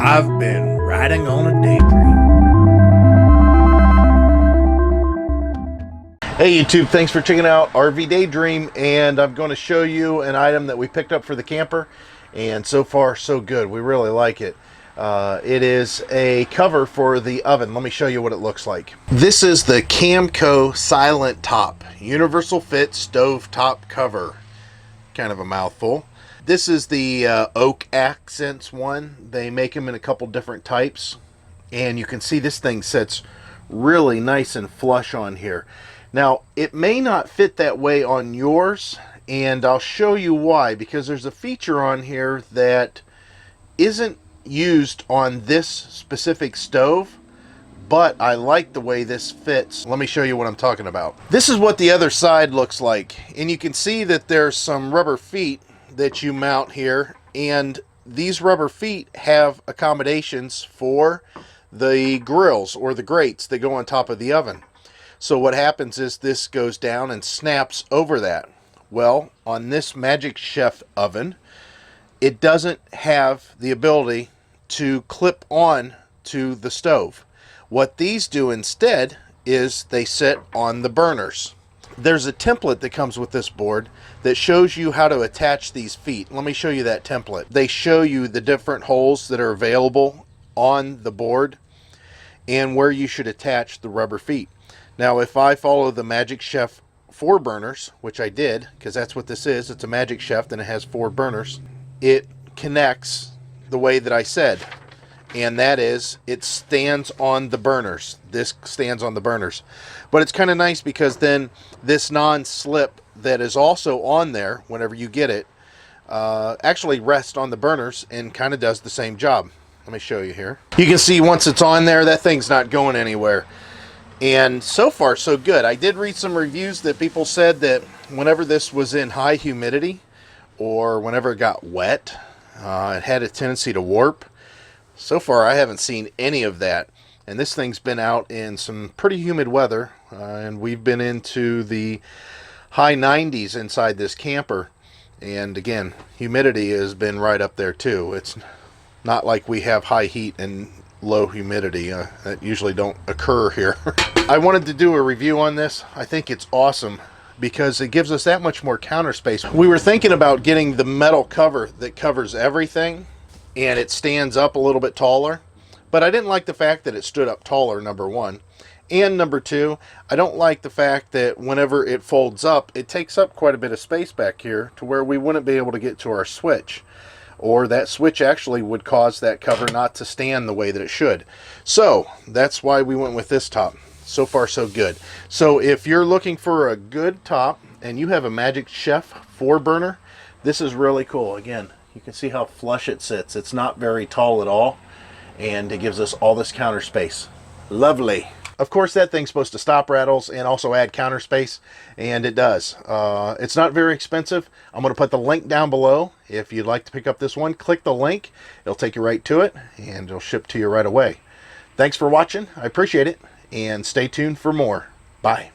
I've been riding on a daydream. Hey YouTube, thanks for checking out RV Daydream, and I'm going to show you an item that we picked up for the camper, and so far so good. We really like it. It is a cover for the oven. Let me show you what it looks like. This is the Camco Silent Top Universal Fit Stove Top Cover. Kind of a mouthful. This is the oak accents one. They make them in a couple different types, and you can see this thing sits really nice and flush on here. Now, it may not fit that way on yours, and I'll show you why, because there's a feature on here that isn't used on this specific stove, but I like the way this fits. Let me show you what I'm talking about. This is what the other side looks like, and you can see that there's some rubber feet that you mount here, and these rubber feet have accommodations for the grills or the grates that go on top of the oven. So what happens is this goes down and snaps over that. Well, on this Magic Chef oven, it doesn't have the ability to clip on to the stove. What these do instead is they sit on the burners. There's a template that comes with this board that shows you how to attach these feet. Let me show you that template. They show you the different holes that are available on the board and where you should attach the rubber feet. Now, if I follow the Magic Chef 4 burners, which I did, because that's what this is, it's a Magic Chef and it has 4 burners, it connects the way that I said, and that is it stands on the burners. This stands on the burners, but it's kind of nice because then this non-slip that is also on there whenever you get it actually rests on the burners and kind of does the same job. Let me show you here. You can see once it's on there, that thing's not going anywhere. And so far so good. I did read some reviews that people said that whenever this was in high humidity or whenever it got wet, it had a tendency to warp. So far I haven't seen any of that, and this thing's been out in some pretty humid weather, and we've been into the high 90s inside this camper, and again, humidity has been right up there too. It's not like we have high heat and low humidity that usually don't occur here. I wanted to do a review on this. I think it's awesome because it gives us that much more counter space. We were thinking about getting the metal cover that covers everything and it stands up a little bit taller, but I didn't like the fact that it stood up taller, number one, and number two, I don't like the fact that whenever it folds up, it takes up quite a bit of space back here to where we wouldn't be able to get to our switch, or that switch actually would cause that cover not to stand the way that it should. So that's why we went with this top. So far so good. So if you're looking for a good top and you have a Magic Chef 4 burner, this is really cool. Again, you can see how flush it sits. It's not very tall at all, and it gives us all this counter space. Lovely. Of course, that thing's supposed to stop rattles and also add counter space, and it does. It's not very expensive. I'm going to put the link down below. If you'd like to pick up this one, click the link. It'll take you right to it, and it'll ship to you right away. Thanks for watching. I appreciate it, and stay tuned for more. Bye.